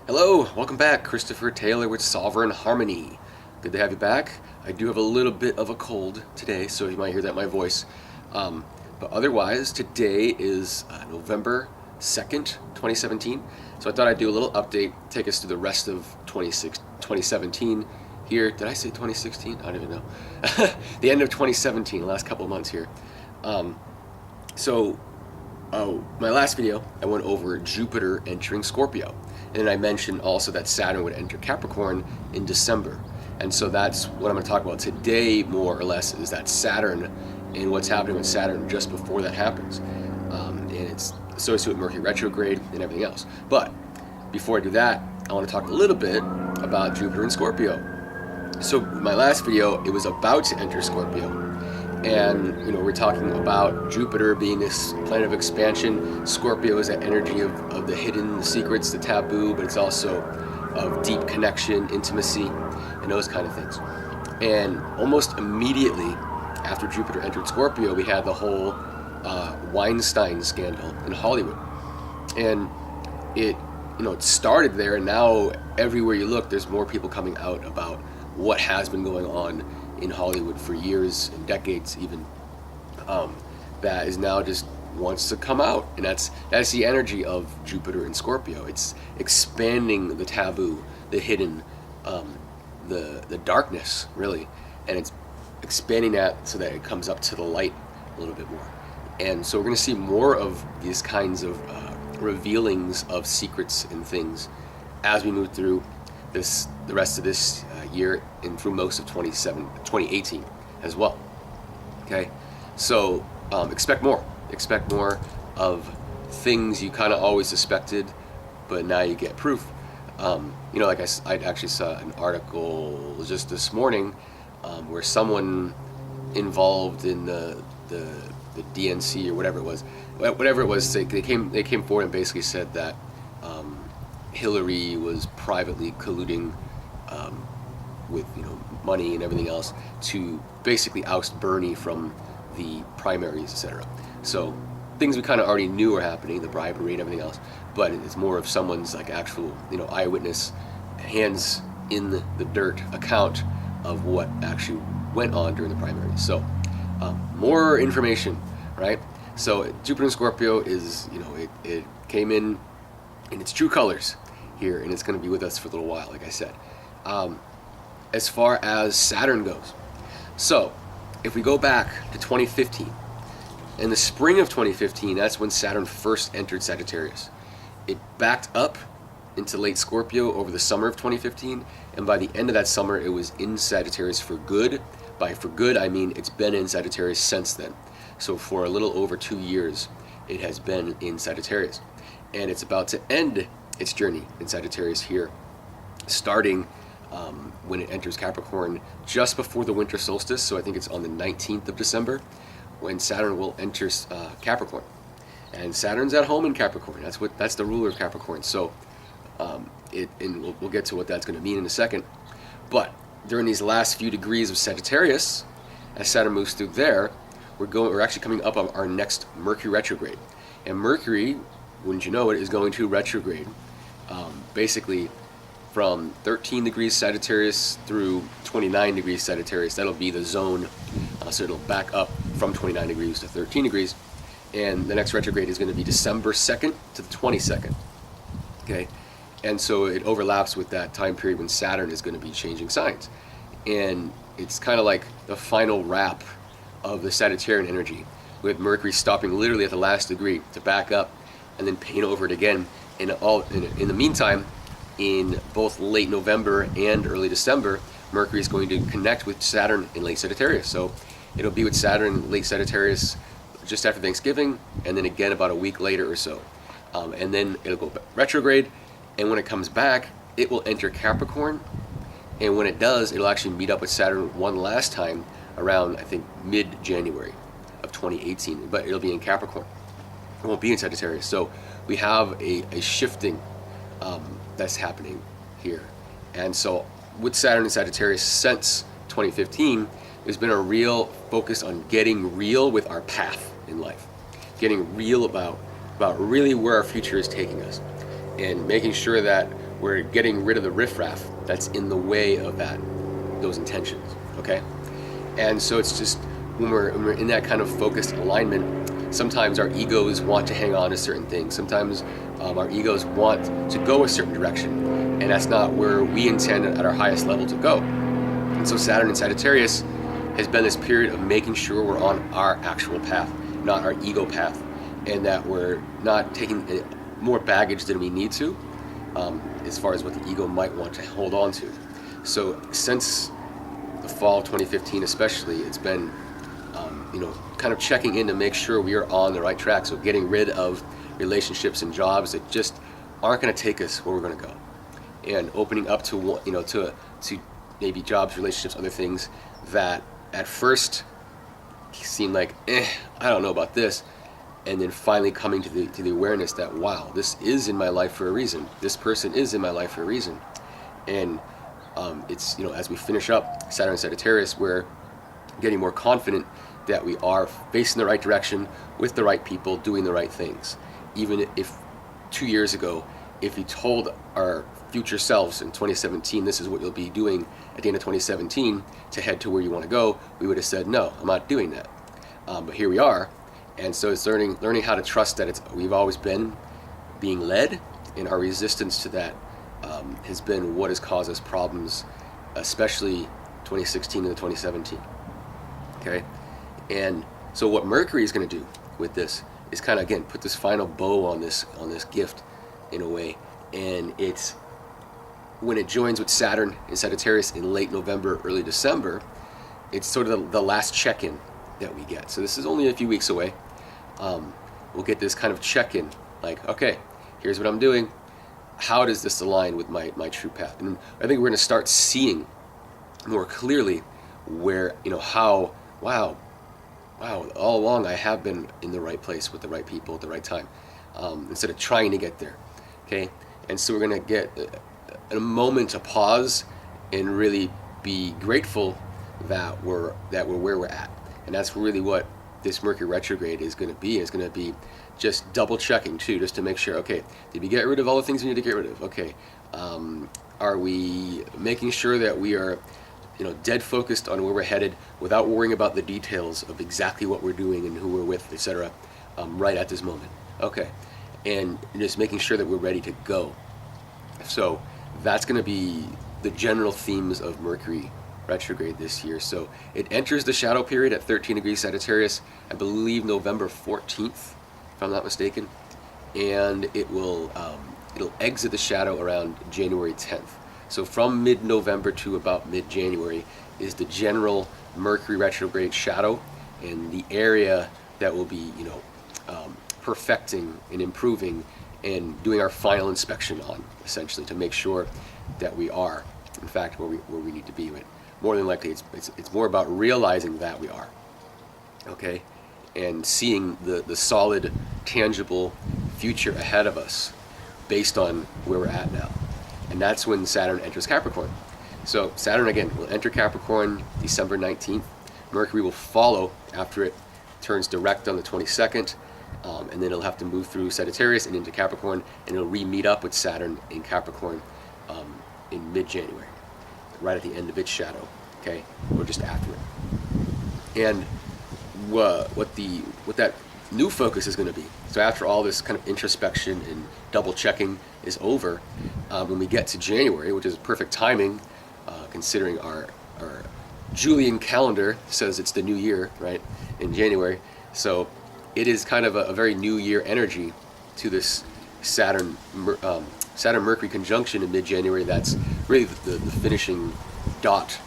Hello, welcome back. Christopher Taylor with Sovereign Harmony. Good to have you back. I do have a little bit of a cold today, so you might hear that in my voice. But otherwise, today is November 2nd, 2017. So I thought I'd do a little update, take us through the rest of 2017 here. Did I say 2016? I don't even know. The end of 2017, the last couple of months here. My last video, I went over Jupiter entering Scorpio. And then I mentioned also that Saturn would enter Capricorn in December. And so that's what I'm going to talk about today, more or less, is that Saturn and what's happening with Saturn just before that happens. And it's associated with Mercury Retrograde and everything else. But before I do that, I want to talk a little bit about Jupiter and Scorpio. So my last video, it was about to enter Scorpio. And we're talking about Jupiter being this planet of expansion. Scorpio is that energy of the hidden, the secrets, the taboo, but it's also of deep connection, intimacy, and those kind of things. And almost immediately after Jupiter entered Scorpio, we had the whole Weinstein scandal in Hollywood. And it started there, and now everywhere you look, there's more people coming out about what has been going on in Hollywood for years and decades even, that is now just wants to come out. And that's the energy of Jupiter and Scorpio. It's expanding the taboo, the hidden, the darkness, really, and it's expanding that so that it comes up to the light a little bit more. And so we're going to see more of these kinds of revealings of secrets and things as we move through the rest of this year and through most of 2018 as well. Okay, so expect more of things you kind of always suspected, but now you get proof. Like I actually saw an article just this morning where someone involved in the DNC or whatever it was, they came forward and basically said that Hillary was privately colluding with money and everything else to basically oust Bernie from the primaries, etc. So things we kind of already knew were happening, the bribery and everything else, but it's more of someone's like actual eyewitness, hands in the dirt account of what actually went on during the primaries. So more information, right? So Jupiter and Scorpio is it came in its true colors here, and it's going to be with us for a little while, like I said. As far as Saturn goes, so if we go back to 2015, in the spring of 2015, that's when Saturn first entered Sagittarius. It backed up into late Scorpio over the summer of 2015, and by the end of that summer, it was in Sagittarius for good. By for good, I mean it's been in Sagittarius since then. So for a little over 2 years, it has been in Sagittarius. And it's about to end its journey in Sagittarius here, starting when it enters Capricorn just before the winter solstice. So I think it's on the 19th of December when Saturn will enter Capricorn. And Saturn's at home in Capricorn. That's the ruler of Capricorn. So and we'll get to what that's going to mean in a second. But during these last few degrees of Sagittarius, as Saturn moves through there, we're actually coming up on our next Mercury retrograde. And Mercury, wouldn't you know it, is going to retrograde basically from 13 degrees Sagittarius through 29 degrees Sagittarius. That'll be the zone. So it'll back up from 29 degrees to 13 degrees. And the next retrograde is going to be December 2nd to the 22nd. Okay? And so it overlaps with that time period when Saturn is going to be changing signs. And it's kind of like the final wrap of the Sagittarian energy, with Mercury stopping literally at the last degree to back up and then paint over it again. In the meantime, in both late November and early December, Mercury is going to connect with Saturn in late Sagittarius. So it'll be with Saturn in late Sagittarius just after Thanksgiving, and then again about a week later or so. And then it'll go retrograde, and when it comes back, it will enter Capricorn. And when it does, it'll actually meet up with Saturn one last time around, I think, mid-January of 2018, but it'll be in Capricorn. It won't be in Sagittarius. So we have a shifting that's happening here. And so with Saturn and Sagittarius since 2015, there's been a real focus on getting real with our path in life, getting real about really where our future is taking us, and making sure that we're getting rid of the riffraff that's in the way of those intentions, okay? And so it's just when we're in that kind of focused alignment, sometimes our egos want to hang on to certain things. Sometimes our egos want to go a certain direction, and that's not where we intend at our highest level to go. And so Saturn in Sagittarius has been this period of making sure we're on our actual path, not our ego path, and that we're not taking more baggage than we need to, as far as what the ego might want to hold on to. So since the fall of 2015 especially, it's been kind of checking in to make sure we are on the right track. So getting rid of relationships and jobs that just aren't going to take us where we're going to go, and opening up to to maybe jobs, relationships, other things that at first seem like I don't know about this, and then finally coming to the awareness that, wow, this is in my life for a reason. This person is in my life for a reason. And it's, as we finish up Saturn and Sagittarius, we're getting more confident that we are facing the right direction with the right people, doing the right things. Even if 2 years ago, if we told our future selves in 2017, this is what you'll be doing at the end of 2017 to head to where you want to go, we would have said, no, I'm not doing that. But here we are. And so it's learning how to trust that we've always been being led, and our resistance to that has been what has caused us problems, especially 2016 and 2017. Okay? And so what Mercury is going to do with this is kind of, again, put this final bow on this gift in a way. And it's when it joins with Saturn in Sagittarius in late November, early December, it's sort of the last check-in that we get. So this is only a few weeks away. We'll get this kind of check-in, like, okay, here's what I'm doing. How does this align with my true path? And I think we're going to start seeing more clearly where, how, wow, all along I have been in the right place with the right people at the right time, instead of trying to get there. Okay, and so we're going to get a moment to pause and really be grateful that we're where we're at. And that's really what this Mercury retrograde is going to be. It's going to be just double checking too, just to make sure, okay, did we get rid of all the things we need to get rid of? Okay, are we making sure that we are dead focused on where we're headed without worrying about the details of exactly what we're doing and who we're with, etc., right at this moment? Okay, and just making sure that we're ready to go. So that's going to be the general themes of Mercury retrograde this year. So it enters the shadow period at 13 degrees Sagittarius, I believe November 14th, if I'm not mistaken, and it'll exit the shadow around January 10th. So from mid-November to about mid-January is the general Mercury retrograde shadow, and the area that will be perfecting and improving and doing our final inspection on, essentially, to make sure that we are in fact where we need to be. But more than likely it's more about realizing that we are, okay, and seeing the solid, tangible future ahead of us based on where we're at now. And that's when Saturn enters Capricorn. So Saturn, again, will enter Capricorn December 19th. Mercury will follow after it turns direct on the 22nd, and then it'll have to move through Sagittarius and into Capricorn, and it'll re-meet up with Saturn in Capricorn in mid-January, right at the end of its shadow, okay, or just after it. And what that new focus is going to be. So after all this kind of introspection and double checking is over, when we get to January, which is perfect timing, considering our Julian calendar says it's the new year, right, in January. So it is kind of a very new year energy to this Saturn Mercury conjunction in mid-January. That's really the finishing dot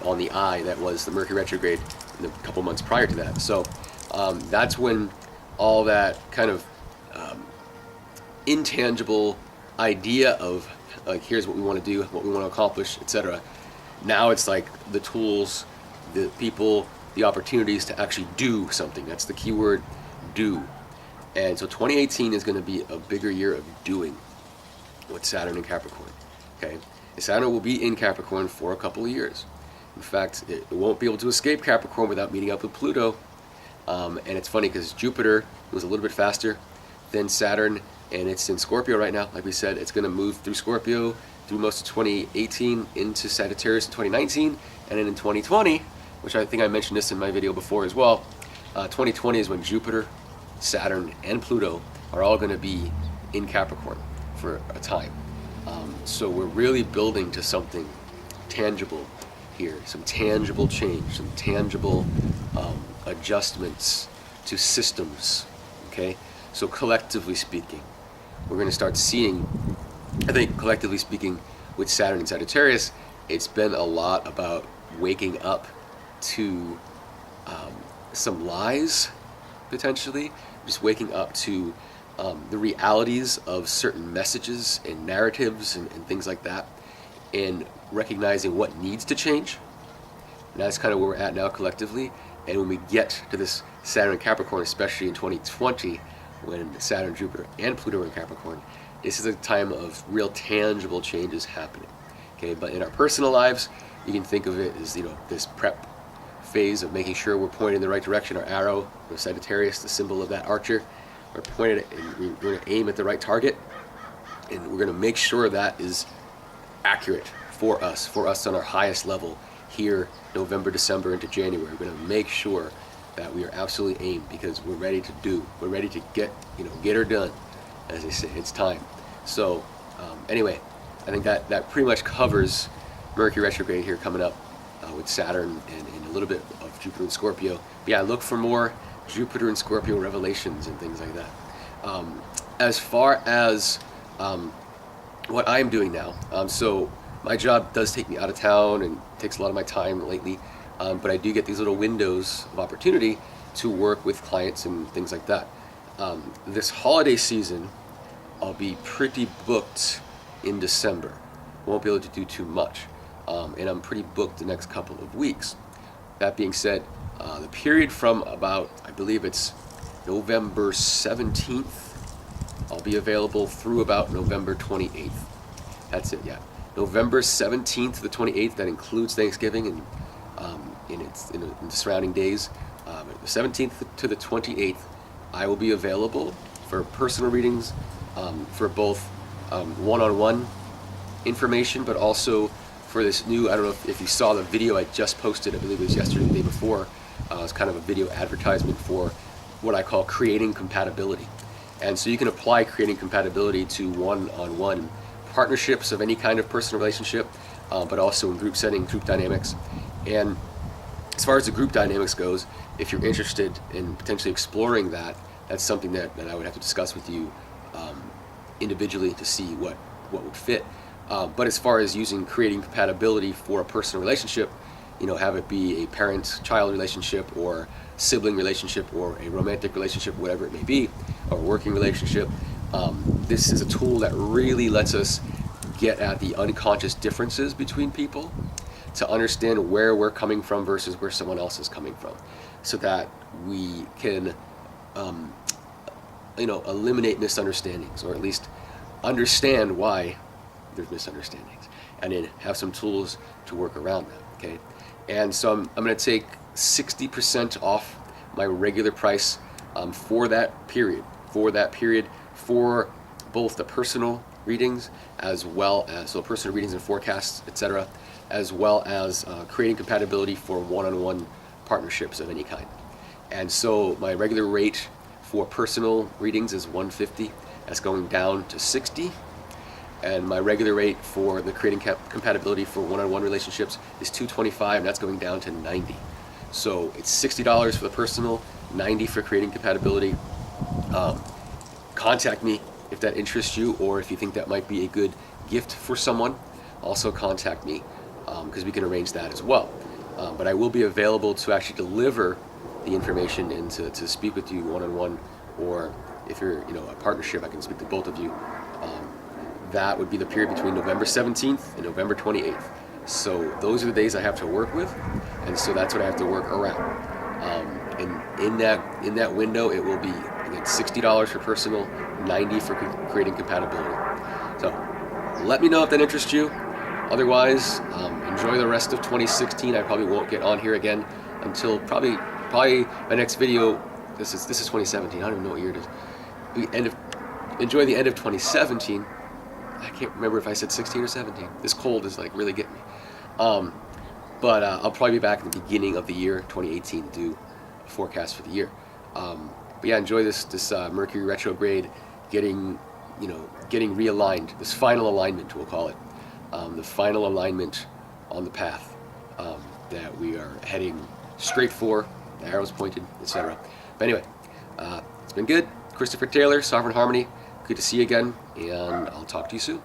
on the I that was the Mercury retrograde in the couple months prior to that. So that's when all that kind of intangible idea of like, here's what we want to do, what we want to accomplish, etc. Now it's like the tools, the people, the opportunities to actually do something. That's the key word, do. And so 2018 is going to be a bigger year of doing with Saturn in Capricorn. Okay, and Saturn will be in Capricorn for a couple of years. In fact, it won't be able to escape Capricorn without meeting up with Pluto. And it's funny because Jupiter was a little bit faster, then Saturn, and it's in Scorpio right now. Like we said, it's going to move through Scorpio through most of 2018 into Sagittarius in 2019, and then in 2020, which I think I mentioned this in my video before as well, 2020 is when Jupiter, Saturn, and Pluto are all going to be in Capricorn for a time. So we're really building to something tangible here, some tangible change, some tangible adjustments to systems, okay? So collectively speaking, we're going to start seeing, I think collectively speaking, with Saturn and Sagittarius, it's been a lot about waking up to some lies, potentially, just waking up to the realities of certain messages and narratives and things like that, and recognizing what needs to change. And that's kind of where we're at now collectively. And when we get to this Saturn and Capricorn, especially in 2020, when Saturn, Jupiter, and Pluto are in Capricorn, this is a time of real tangible changes happening. Okay, but in our personal lives, you can think of it as, you know, this prep phase of making sure we're pointing in the right direction. Our arrow, the Sagittarius, the symbol of that archer, we're pointed at, and we're going to aim at the right target, and we're going to make sure that is accurate for us on our highest level here, November, December into January. We're going to make sure that we are absolutely aimed, because we're ready to do. We're ready to get her done, as they say. It's time. So anyway, I think that pretty much covers Mercury retrograde here coming up with Saturn and a little bit of Jupiter and Scorpio. But yeah, look for more Jupiter and Scorpio revelations and things like that. As far as what I'm doing now, so my job does take me out of town and takes a lot of my time lately, but I do get these little windows of opportunity to work with clients and things like that. This holiday season, I'll be pretty booked in December. Won't be able to do too much, and I'm pretty booked the next couple of weeks. That being said, the period from about, I believe it's November 17th, I'll be available through about November 28th. That's it, yeah. November 17th to the 28th, that includes Thanksgiving and in the surrounding days. The 17th to the 28th, I will be available for personal readings, for both one-on-one information, but also for this new, I don't know if you saw the video I just posted, I believe it was yesterday, the day before. It's kind of a video advertisement for what I call creating compatibility. And so you can apply creating compatibility to one-on-one partnerships of any kind of personal relationship, but also in group setting, group dynamics. And as far as the group dynamics goes, if you're interested in potentially exploring that, that's something that I would have to discuss with you individually to see what would fit. But as far as using creating compatibility for a personal relationship, have it be a parent-child relationship or sibling relationship or a romantic relationship, whatever it may be, or a working relationship, this is a tool that really lets us get at the unconscious differences between people to understand where we're coming from versus where someone else is coming from, so that we can eliminate misunderstandings, or at least understand why there's misunderstandings, and then have some tools to work around that. Okay, and so I'm going to take 60% off my regular price for that period for both the personal readings as well as personal readings and forecasts, etc., as well as creating compatibility for one-on-one partnerships of any kind. And so my regular rate for personal readings is $150. That's going down to $60. And my regular rate for the creating compatibility for one-on-one relationships is $225, and that's going down to $90. So it's $60 for the personal, $90 for creating compatibility. Contact me if that interests you, or if you think that might be a good gift for someone. Also contact me, because we can arrange that as well. But I will be available to actually deliver the information and to speak with you one-on-one, or if you're a partnership, I can speak to both of you. That would be the period between November 17th and November 28th. So those are the days I have to work with, and so that's what I have to work around. And in that window, it will be, again, $60 for personal, $90 for creating compatibility. So let me know if that interests you. Otherwise, enjoy the rest of 2016. I probably won't get on here again until probably my next video. This is 2017. I don't even know what year it is. enjoy the end of 2017. I can't remember if I said 16 or 17. This cold is like really getting me. But I'll probably be back in the beginning of the year, 2018, to do a forecast for the year. But yeah, enjoy this Mercury retrograde, getting realigned. This final alignment, we'll call it, the final alignment on the path that we are heading straight for. The arrows pointed, etc. But anyway, it's been good. Christopher Taylor, Sovereign Harmony. Good to see you again, and I'll talk to you soon.